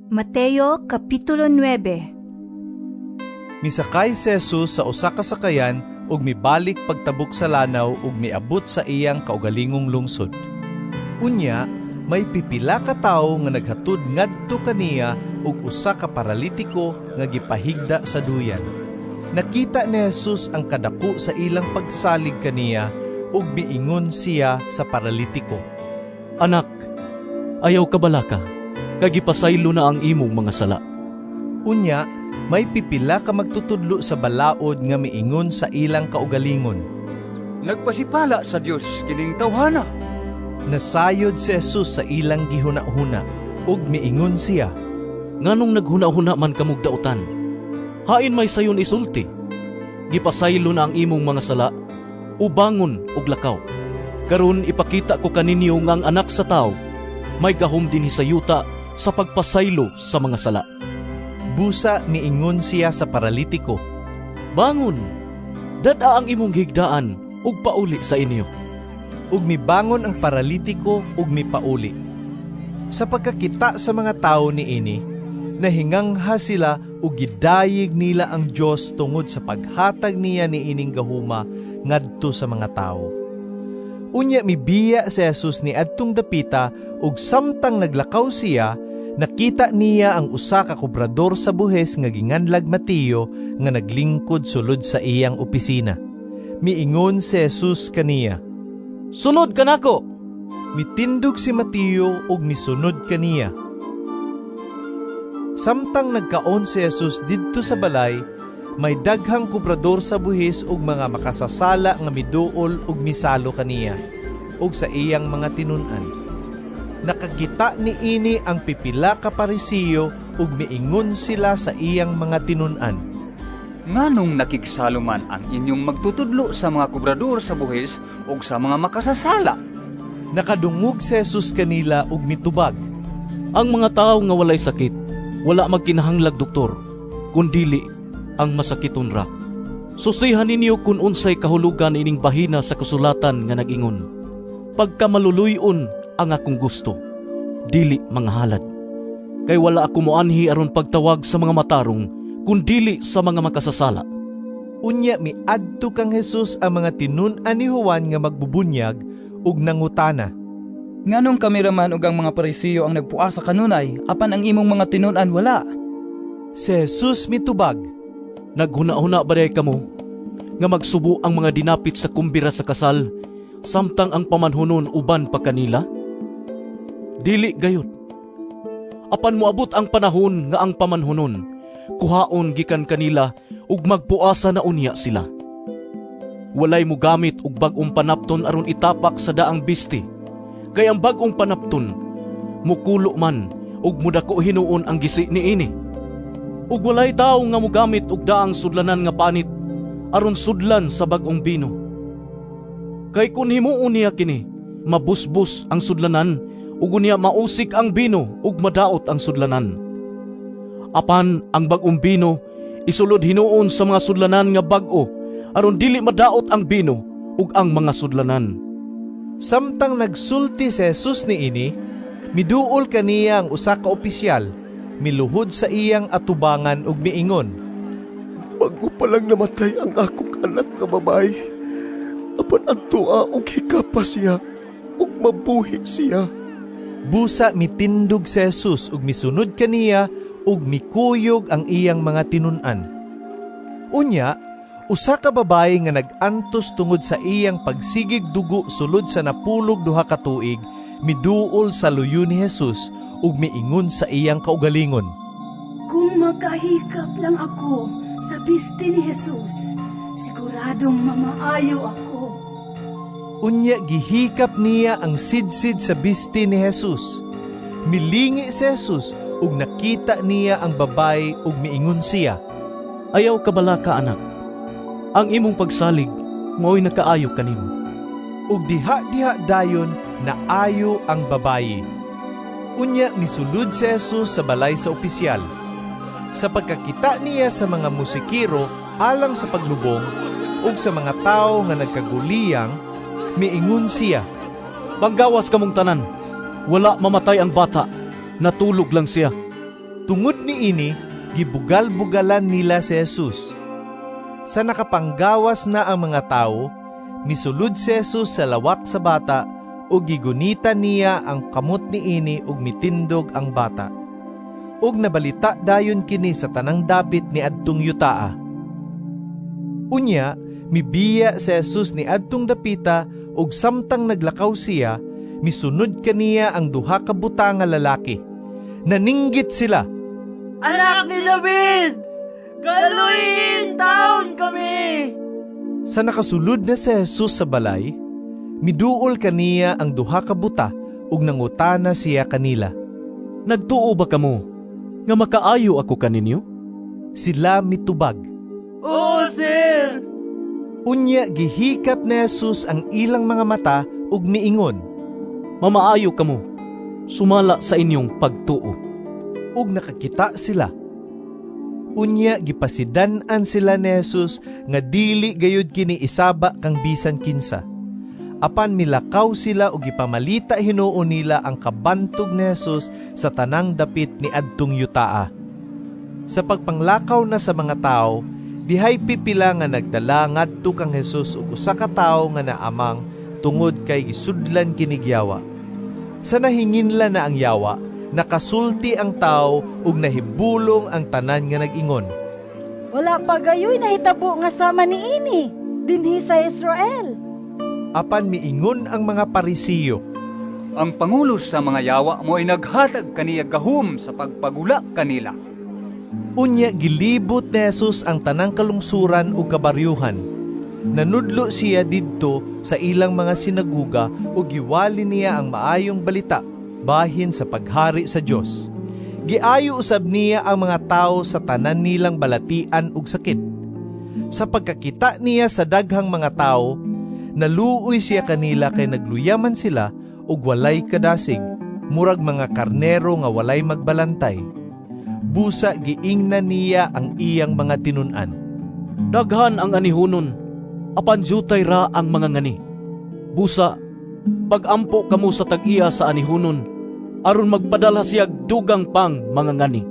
Mateo Kapitulo 9. Misakay si Jesus sa usa ka sakayan ug mibalik pagtabok sa lanaw ug miabot sa iyang kaugalingong lungsod. Unya, may pipila ka tawo nga naghatud ngadto kaniya ug usa ka paralitiko nga gipahigda sa duyan. Nakita ni Jesus ang kadako sa ilang pagsalig kaniya ug miingon siya sa paralitiko, "Anak, ayaw ka bala ka, kagipasaylo na ang imong mga sala." Unya, may pipila ka magtutudlo sa balaod nga miingon sa ilang kaugalingon, "Nagpasipala sa Dios kining tawhana." Nasayod si Jesus sa ilang gihuna-huna ug miingon siya, Nganong naghuna-huna man kamug dautan? Hain may sayon isulti. Gipasaylo na ang imong mga sala, ubangon ug lakaw. Karon ipakita ko kaninyo nga ang anak sa tao may gahom dinhi sa yuta sa pagpasaylo sa mga sala. Busa miingon siya sa paralitiko, Bangon, dada ang imong higdaan ug pauli sa inyo. ug mibangon ang paralitiko ug mipauli. Sa pagkakita sa mga tao niini, nahingangha sila ug gidayig nila ang Dios tungod sa paghatag niya niining gahuma ngadto sa mga tao. Unya mibiya si Jesus ni adtong dapita ug samtang naglakaw siya, nakita niya ang usa ka kobrador sa buhes nga ginganlag Mateo nga naglingkod sulod sa iyang opisina. Miingon si Jesus kaniya, Sunod ka nako. Mitindog si Mateo ug misunod kaniya. Samtang nagkaon si Jesus didto sa balay, may daghang kobrador sa buhis ug mga makasasala nga miduol ug misalo kaniya ug sa iyang mga tinun-an. Nakakita ni ini ang pipila ka Parisiyo ug miingon sila sa iyang mga tinun-an, Nganong nakigsalo man ang inyong magtutudlo sa mga kobrador sa buhis o sa mga makasasala? Nakadungog si Jesus kanila ug mitubag, Ang mga tao nga walay sakit, wala magkinahanglag doktor, kundili ang masakiton ra. Susihan ninyo kung unsay kahulugan ining bahina sa kasulatan nga nag-ingon, Pagkamaluluyon ang akong gusto, dili mga halad. Kay wala ako moanhi aron pagtawag sa mga matarong, kundili sa mga makasasala. Unya miadto kang Jesus ang mga tinun-an ni Juan nga magbubunyag ug nangutana, Nganong kamiraman ug ang mga Parisiyo ang nagpuas sa kanunay, apan ang imong mga tinun-an wala? Si Jesus mitubag, Naghuna-huna ba day kamo nga magsubo ang mga dinapit sa kumbira sa kasal, samtang ang pamanhunon uban pa kanila? Dili gayud. Apan moabot ang panahon nga ang pamanhunon kuhaon gikan kanila ug magpuasa na unya sila. Walay mo gamit og bag-ong panapton aron itapak sa daang bisti, kay ang bag-ong panapton mukulo man ug mudako hinuon ang gisi niini. Ug walay tawo nga mogamit og daang sudlanan nga panit aron sudlan sa bag-ong bino. Kay kun himuon niya kini, mabusbos ang sudlanan ug unya mausik ang bino ug madaot ang sudlanan. Apan ang bag-ong bino isulod hinuon sa mga sudlanan nga bag-o aron dili madaot ang bino ug ang mga sudlanan. Samtang nagsulti si Jesus niini, miduol kaniya ang usa ka opisyal, miluhod sa iyang atubangan ug miingon, Bago pa lang namatay ang akong anak nga babae, apan adtua og hikapa siya ug mabuhi siya. Busa mitindog si Jesus ug misunod kaniya ug mikuyog ang iyang mga tinun-an. Unya, usa ka babae nga nag-antos tungod sa iyang pagsigig dugo sulod sa napulog duha ka tuig, miduol sa luyo ni Jesus ug miingon sa iyang kaugalingon, Kung makahikap lang ako sa biste ni Jesus, siguradong mamaayo ako. Unya gihikap niya ang sidsid sa biste ni Jesus. Milingi si Jesus ug nakita niya ang babae ug miingon siya, Ayaw ka bala ka anak. Ang imong pagsalig mao'y nakaayo kanimo. ug diha-diha dayon naayo ang babayi. Unya misulod si Jesus sa balay sa opisyal. Sa pagkakita niya sa mga musikiro alang sa paglubong ug sa mga tao nga nagkaguliyang, miingon siya, Panggawas kamong tanan, wala mamatay ang bata, natulog lang siya. Tungod ni ini, gibugal-bugalan nila si Jesus. Sa nakapanggawas na ang mga tao, misulod si Jesus sa lawak sa bata ug gigunita niya ang kamot ni ini ug mitindog ang bata. Ug nabalita dayon kini sa tanang dapit ni adtong yutaa. Unya, mibiya si Jesus ni adtong dapita ug samtang naglakaw siya, misunod kaniya ang duha ka buta nga lalaki. Naninggit sila, Anak ni David! Galuhin taon kami! Sa nakasulod na si Jesus sa balay, miduol kaniya ang duha ka buta ug nangutana siya kanila. Nagtuo ba kamo nga makaayo ako kaninyo? Sila mitubag. Oo, sir! Unya gihikap ni Jesus ang ilang mga mata ug miingon, Mamaayo kamo, sumala sa inyong pagtuo. ug nakakita sila. Unya gipasidan-an sila ni Jesus nga dili gayud kini isaba kang bisan kinsa. Apan milakaw sila ug gipamalita hinuon nila ang kabantog ni Jesus sa tanang dapit ni adtong yutaa. Sa pagpanglakaw na sa mga tao, dihay pipila nga nagdala ngadto kang Jesus ug usa ka tawo nga naamang tungod kay gisudlan kini yawa. Sa nahinginla na ang yawa, nakasulti ang tao ug nahibulong ang tanan nga nag-ingon. Wala pa gayoy nahitabo nga sama ni ini, dinhi sa Israel. Apan miingon ang mga Parisiyo, Ang pangulo sa mga yawa mo ay naghatag kaniya gahum sa pagpagula kanila. unya gilibot ni Jesus ang tanang kalungsuran ug kabaryuhan. Nanudlo siya didto sa ilang mga sinaguga ug giwali niya ang maayong balita bahin sa paghari sa Dios. Giayo usab niya ang mga tao sa tanan nilang balatian ug sakit. Sa pagkakita niya sa daghang mga tao, naluoy siya kanila kay nagluyaman sila ug walay kadasig, murag mga karnero nga walay magbalantay. Busa giingnan niya ang iyang mga tinun-an. Daghan ang anihunon, apan jutay ra ang mga ngani. Busa, pag-ampo kamo sa tag-iya sa anihunon, aron magpadala siya dugang pang mga ngani.